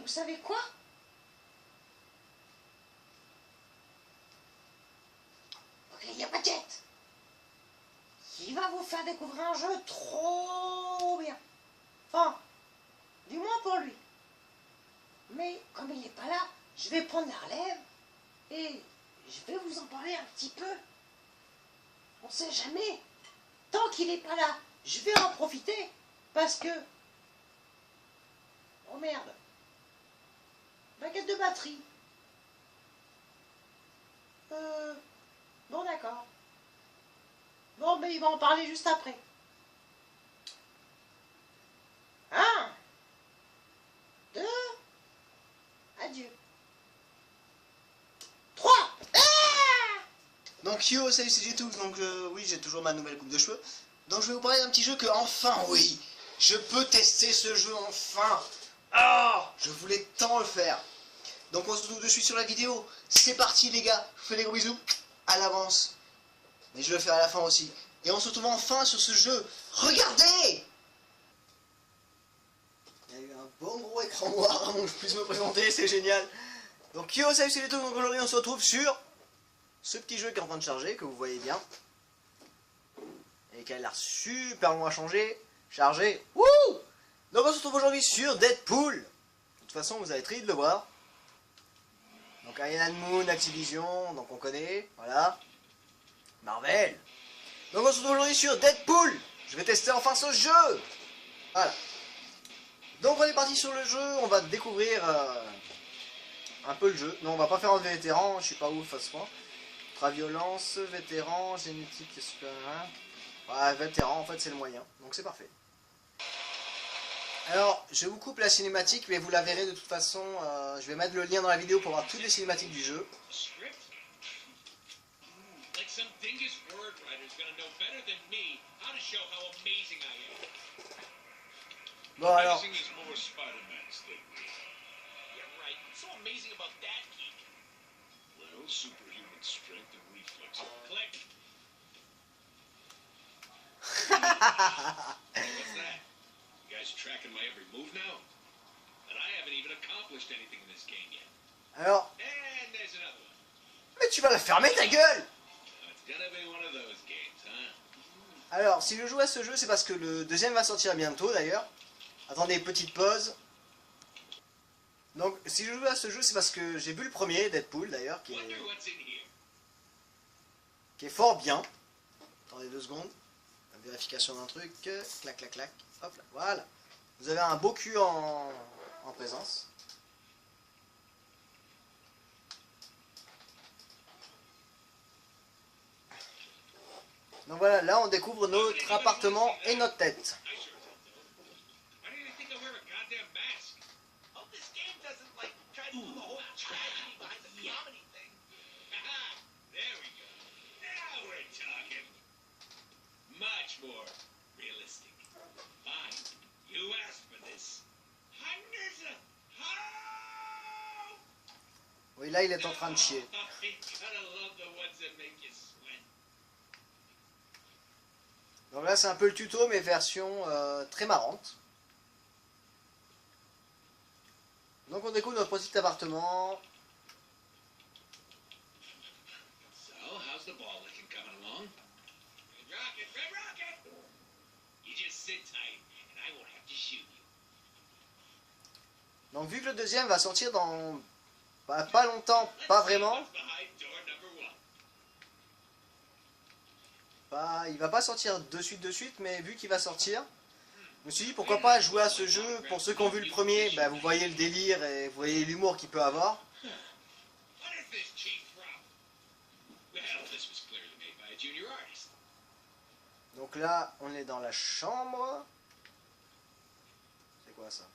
savez quoi? Ok, il y a Padgett. Il va vous faire découvrir un jeu trop bien. Enfin, du moins pour lui. Mais comme il n'est pas là, je vais prendre la relève et je vais vous en parler un petit peu. On sait jamais. Tant qu'il n'est pas là, je vais en profiter parce que... Oh merde. Baguette de batterie. Bon d'accord. Bon, mais il va en parler juste après. 1, 2, adieu. 3. Donc yo, salut, c'est G2, donc oui, j'ai toujours ma nouvelle coupe de cheveux. Donc je vais vous parler d'un petit jeu que enfin, oui, je peux tester ce jeu enfin. Ah, je voulais tant le faire. Donc on se retrouve de suite sur la vidéo. C'est parti les gars, je vous fais des gros bisous à l'avance. Mais je vais le faire à la fin aussi. Et on se retrouve enfin sur ce jeu. Regardez! Il y a eu un bon gros écran noir avant que je puisse me présenter, c'est génial. Donc yo, salut, c'est G2, donc aujourd'hui on se retrouve sur ce petit jeu qui est en train de charger, que vous voyez bien. Et qui a l'air super long à charger. Wouh! Donc on se retrouve aujourd'hui sur Deadpool. De toute façon, vous avez très vite de le voir. Donc Iron Moon, Activision, donc on connaît, voilà. Marvel. Donc on se retrouve aujourd'hui sur Deadpool. Je vais tester enfin ce jeu. Voilà. Donc on est parti sur le jeu, on va découvrir un peu le jeu. Non, on va pas faire un vétéran, je suis pas ouf à ce point. Ultra-violence, vétéran, génétique, super... Ouais, vétéran, en fait c'est le moyen, donc c'est parfait. Alors, je vous coupe la cinématique, mais vous la verrez de toute façon, je vais mettre le lien dans la vidéo pour voir toutes les cinématiques du jeu. Bon alors... Alors... Mais tu vas la fermer ta gueule! Alors, si je joue à ce jeu, c'est parce que le deuxième va sortir bientôt d'ailleurs. Attendez, petite pause. Donc, si je joue à ce jeu, c'est parce que j'ai vu le premier, Deadpool d'ailleurs, qui est fort bien. Attendez 2 secondes. La vérification d'un truc. Clac, clac, clac. Hop là, voilà. Vous avez un beau cul en présence. Donc voilà, là on découvre notre appartement et notre tête. Oui, là il est en train de chier. Donc là c'est un peu le tuto mais version très marrante. Donc on découvre notre petit appartement. Donc vu que le deuxième va sortir dans pas longtemps, pas vraiment. Il va pas sortir de suite, mais vu qu'il va sortir, je me suis dit pourquoi pas jouer à ce jeu. Pour ceux qui ont vu le premier, bah, vous voyez le délire et vous voyez l'humour qu'il peut avoir. Donc là, on est dans la chambre. C'est quoi ça?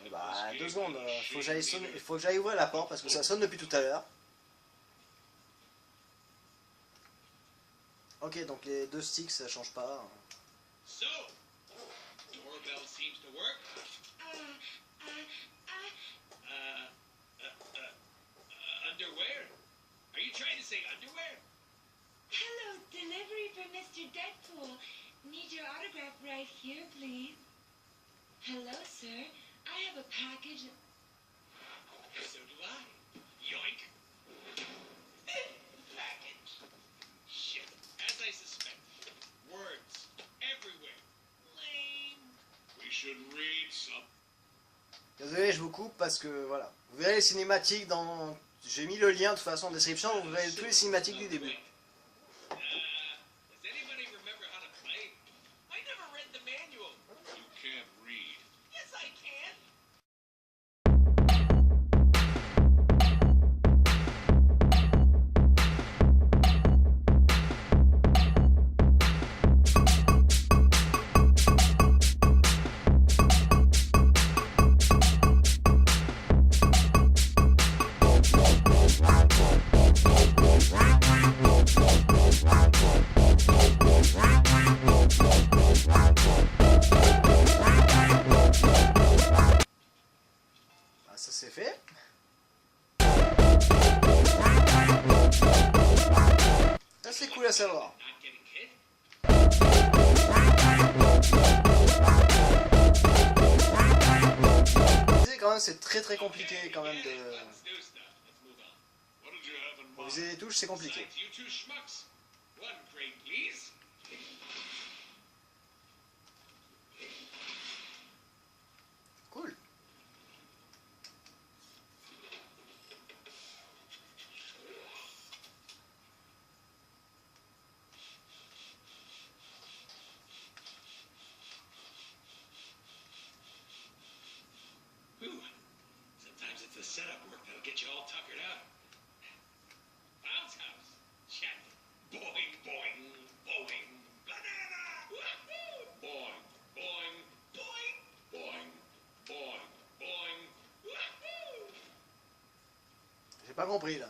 Oui, bah, 2 secondes, il faut que j'aille ouvrir la porte parce que ça sonne depuis tout à l'heure. Ok, donc les 2 sticks ça change pas. trying to say underwear? Hello, delivery for Mr. Deadpool. Need your autograph right here, please. Hello, sir. I have a package. So do I. Yoink. Package. Shit. As I suspected. Words. Everywhere. Lame. We should read some. Désolé, je vous coupe parce que voilà. Vous verrez les cinématiques dans. J'ai mis le lien de toute façon en description, vous verrez tous les cinématiques du début. Does anybody remember how to play? I never read the manual. You can't read. Yes, I can. Ça c'est fait. Ça c'est cool à savoir. Not getting hit. C'est quand même c'est très compliqué quand même de. Let's do stuff. Let's move on. What did you have in Pour mind? viser les touches c'est compliqué. Besides you two schmucks. One crate, please. Cool. Ooh. Sometimes it's the setup work that'll get you all tuckered out. Bounce house. Check. Boing, boing, boing. Banana. Wahoo! Boing, boing, boing, boing, boing, boing. Wahoo! J'ai pas compris là.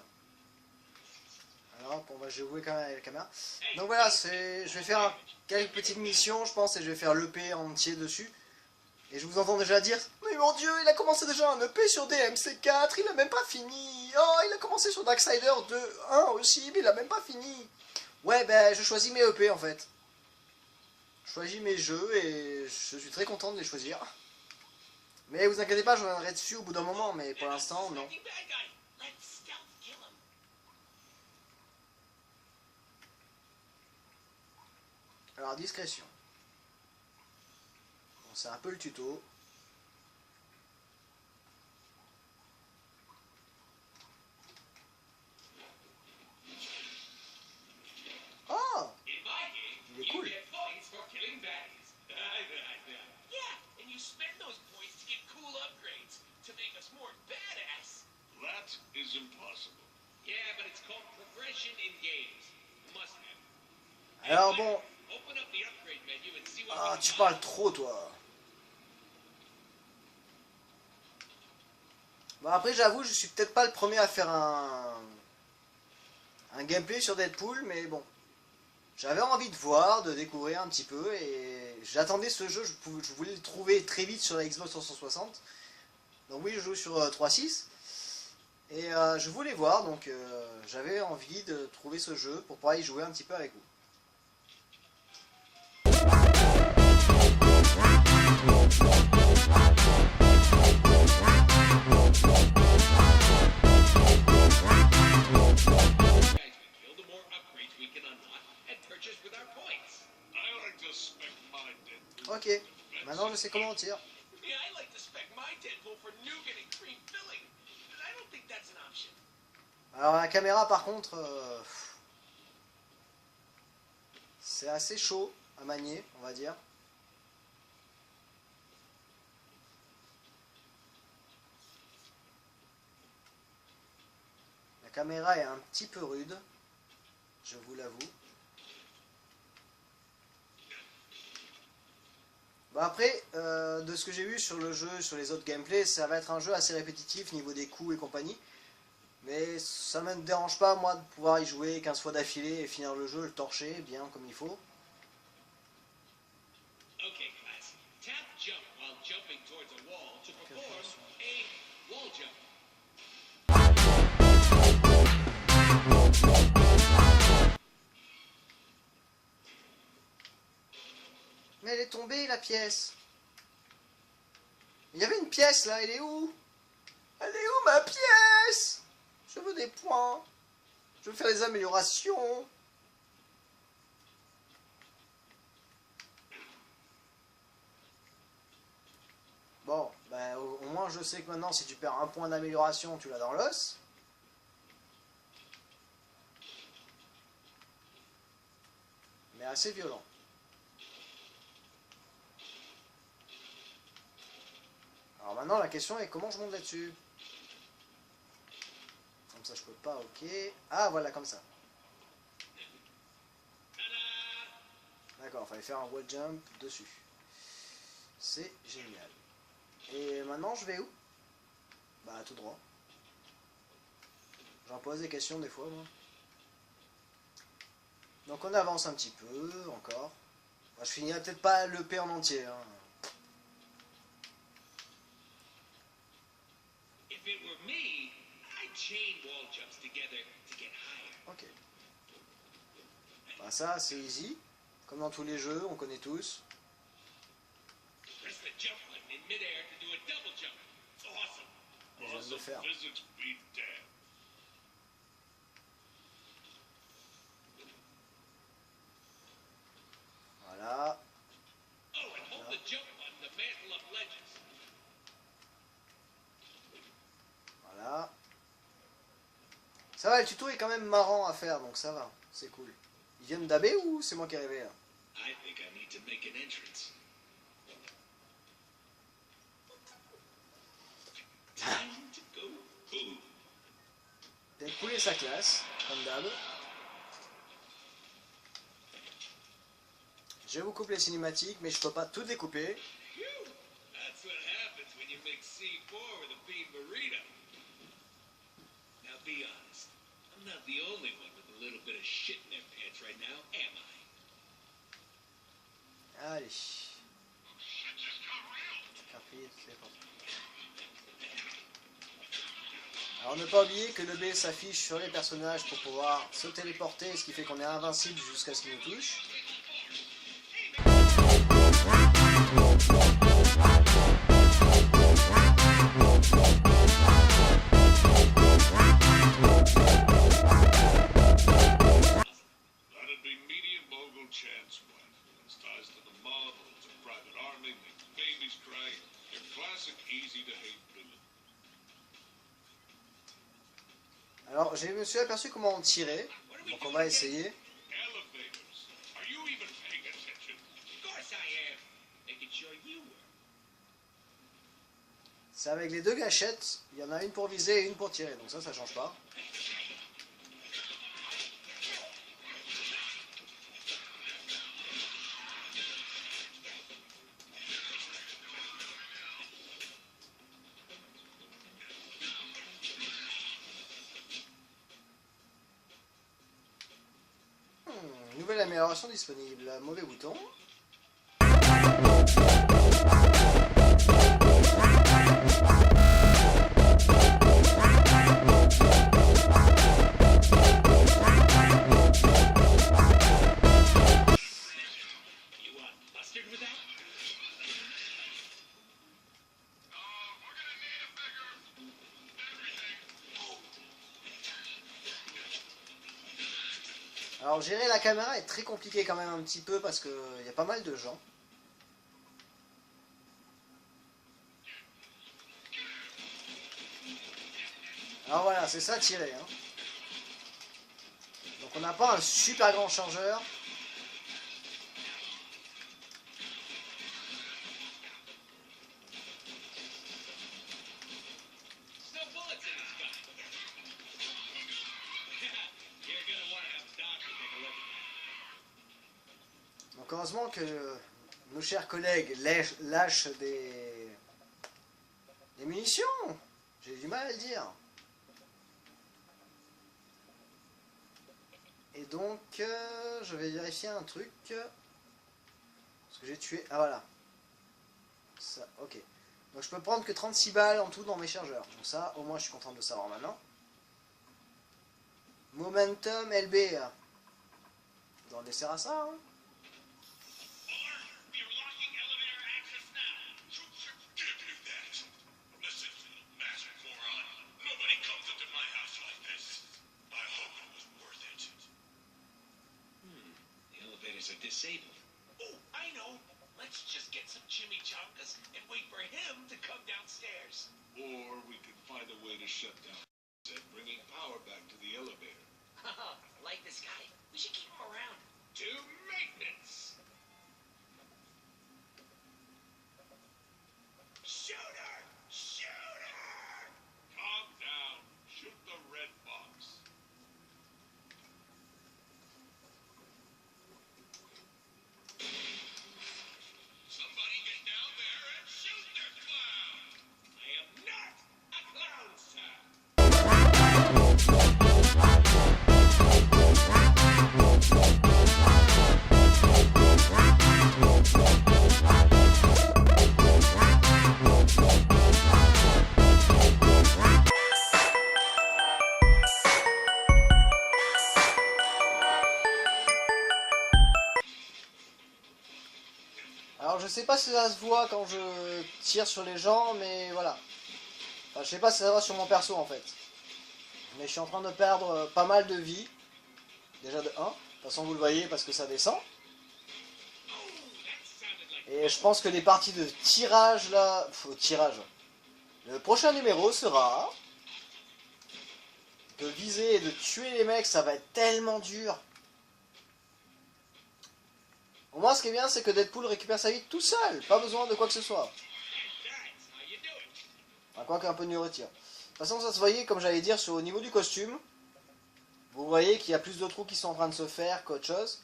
Alors on va jouer quand même avec la caméra. Donc voilà, je vais faire quelques petites missions je pense et je vais faire l'EP entier dessus. Et je vous entends déjà dire mais mon dieu il a commencé déjà un EP sur DMC4, il a même pas fini. Oh il a commencé sur Darksider 2.1 aussi mais il a même pas fini. Ouais ben je choisis mes EP en fait. Je choisis mes jeux et je suis très content de les choisir. Mais vous inquiétez pas je reviendrai dessus au bout d'un moment mais pour l'instant non. Suspecting bad guy. Let's stealth kill him. Alors discrétion. Bon, c'est un peu le tuto. Oh In my game, Il est you cool. get points for killing baddies. Yeah, and you spend those points to get cool upgrades to make us more badass. That is impossible. Yeah, but it's called progression in games. Must have. Alors bon, Open up the upgrade menu and see what ah, we tu can parles trop toi. Bon après j'avoue je suis peut-être pas le premier à faire un gameplay sur Deadpool mais bon. J'avais envie de voir, de découvrir un petit peu et j'attendais ce jeu, je voulais le trouver très vite sur la Xbox 360. Donc oui je joue sur 3.6 et je voulais voir donc j'avais envie de trouver ce jeu pour pouvoir y jouer un petit peu avec vous. guys we kill, the more upgrades we can unlock and purchase with our points. I like to spec my Deadpool. Ok, maintenant je sais comment on tire. Yeah, I like to spec my Deadpool for nougat and cream filling, but I don't think that's an option. Alors la caméra par contre, c'est assez chaud à manier on va dire. La caméra est un petit peu rude, je vous l'avoue. Bon après, de ce que j'ai vu sur le jeu, sur les autres gameplays, ça va être un jeu assez répétitif niveau des coups et compagnie. Mais ça ne me dérange pas moi de pouvoir y jouer 15 fois d'affilée et finir le jeu, le torcher bien comme il faut. Okay, class. Tap jump while jumping towards a wall to perform a wall jump. Mais elle est tombée la pièce. Il y avait une pièce là, elle est où? Elle est où ma pièce? Je veux des points. Je veux faire des améliorations. Bon, bah, au moins je sais que maintenant si tu perds un point d'amélioration, tu l'as dans l'os. Mais assez violent. Alors maintenant la question est comment je monte là-dessus? Comme ça je peux pas, ok. Ah voilà, comme ça. D'accord, il fallait faire un wall jump dessus. C'est génial. Et maintenant je vais où? Bah tout droit. J'en pose des questions des fois moi. Donc on avance un petit peu encore. Bah, je finirai peut-être pas l'EP en entier. Hein. Ok. Bah ça c'est easy. Comme dans tous les jeux, on connaît tous. Et je viens de le faire. Voilà. Voilà. Ça va, le tuto est quand même marrant à faire, donc ça va, c'est cool. Ils viennent d'AB ou c'est moi qui est arrivé là? Deadpool et sa classe, comme d'hab. Je vous coupe les cinématiques, mais je peux pas tout découper. Allez. Alors ne pas oublier que le B s'affiche sur les personnages pour pouvoir se téléporter, ce qui fait qu'on est invincible jusqu'à ce qu'il nous touche. Alors, je me suis aperçu comment on tirait, donc on va essayer. C'est avec les deux gâchettes, il y en a une pour viser et une pour tirer, donc ça change pas. Nouvelle amélioration disponible. Mauvais bouton. Alors gérer la caméra est très compliqué quand même un petit peu parce qu'il y a pas mal de gens. Alors voilà, c'est ça tirer. Hein. Donc on n'a pas un super grand chargeur. Donc heureusement que nos chers collègues lâchent des munitions. J'ai du mal à le dire. Et donc, je vais vérifier un truc. Parce que j'ai tué... Ah voilà. Ça, ok. Donc je peux prendre que 36 balles en tout dans mes chargeurs. Donc ça, au moins je suis content de le savoir maintenant. Momentum LB. Dans le dessert à ça, hein. elevators are disabled. Oh, I know. Let's just get some chimichangas and wait for him to come downstairs. Or we could find a way to shut down and bringing power back to the elevator. I like this guy. We should keep him around. To maintenance. Shooter! Shooter! Calm down. Shoot the red box. Somebody get down there and shoot their clown. I am not a clown, sir. Alors je sais pas si ça se voit quand je tire sur les gens, mais voilà. Enfin, je sais pas si ça se voit sur mon perso en fait. Mais je suis en train de perdre pas mal de vie. Déjà de 1. De toute façon vous le voyez parce que ça descend. Et je pense que les parties de tirage là... tirage. Le prochain numéro sera... de viser et de tuer les mecs, ça va être tellement dur. Au moins ce qui est bien c'est que Deadpool récupère sa vie tout seul. Pas besoin de quoi que ce soit. Enfin, quoi qu'un peu de retire. De toute façon ça se voyait comme j'allais dire au niveau du costume. Vous voyez qu'il y a plus de trous qui sont en train de se faire qu'autre chose.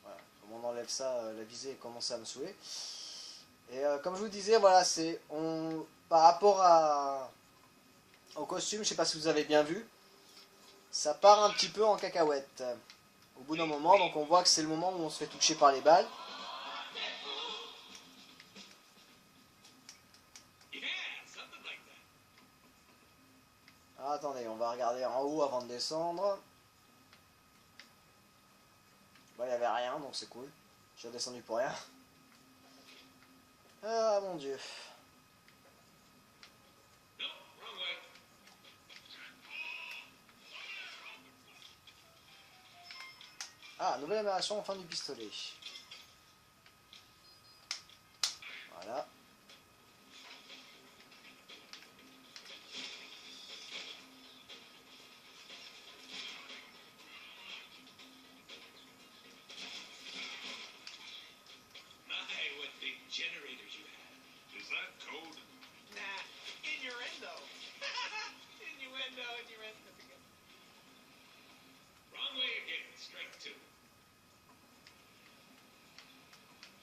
Voilà. Comme on enlève ça, la visée commence à me saouler. Et comme je vous disais, voilà, c'est par rapport au costume, je sais pas si vous avez bien vu, ça part un petit peu en cacahuète. Au bout d'un moment, donc on voit que c'est le moment où on se fait toucher par les balles. Ah, attendez, on va regarder en haut avant de descendre. Bah, il n'y avait rien, donc c'est cool. Je suis redescendu pour rien. Ah, mon Dieu. Ah, nouvelle amélioration en fin du pistolet. Voilà. Generators you have. Is that code? Nah, innuendo. Innuendo. Wrong way again. Strike two.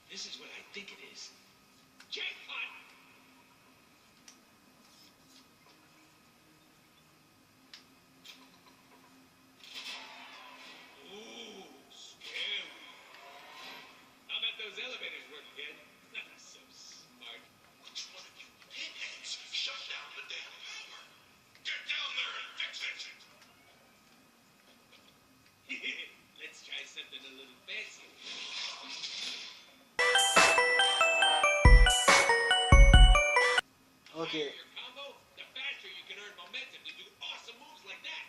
This is what I think it is. Jackpot! Ooh, scary. How about those elevators work again? So smart. Which one of you pinheads shut down the damn power? Get down there and fix it! Let's try something a little fancy. Ok. Your combo, the faster you can earn momentum to do awesome moves like that.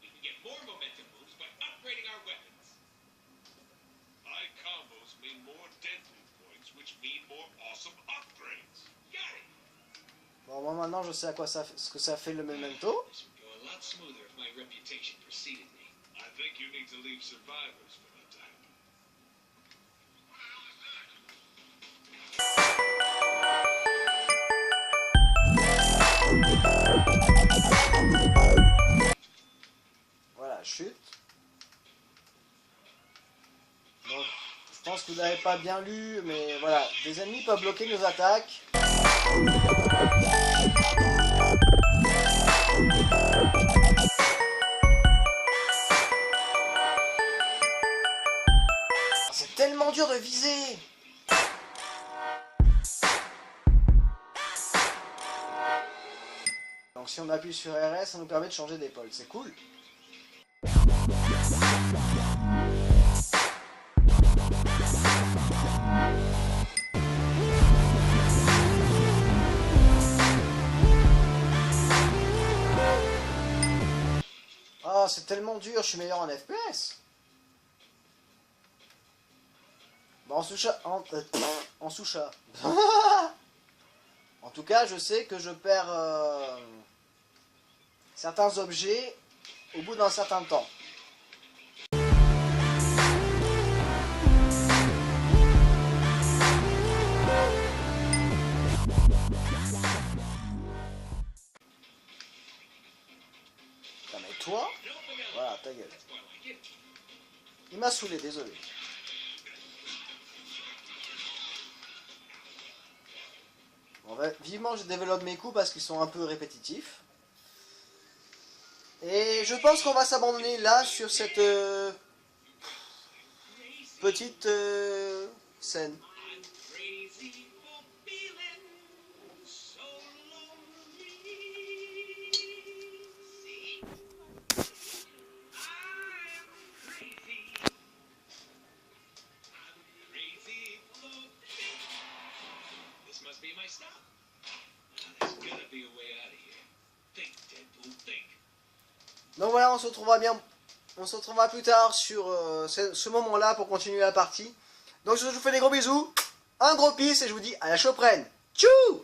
We can get more momentum moves by upgrading our weapons. High combos mean more Deadpool points, which mean more awesome upgrades. Got it. Bon, moi maintenant je sais à quoi ce que ça fait le memento. This would go a lot smoother if my reputation preceded me. I think you need to leave survivors for that to happen. Voilà, chute. Donc, je pense que vous n'avez pas bien lu, mais voilà, des ennemis peuvent bloquer nos attaques. C'est tellement dur de viser. Donc si on appuie sur RS, ça nous permet de changer d'épaule, c'est cool. c'est tellement dur, je suis meilleur en FPS. Bon, en sous-chat... En sous-chat. En tout cas, je sais que je perds certains objets au bout d'un certain temps. Putain, mais toi, voilà, ta gueule. Il m'a saoulé, désolé. Bon, bah, vivement je développe mes coups parce qu'ils sont un peu répétitifs. Et je pense qu'on va s'abandonner là sur cette petite scène. Donc voilà, on se retrouvera plus tard sur ce moment-là pour continuer la partie. Donc je vous fais des gros bisous, un gros peace et je vous dis à la choprenne. Tchou!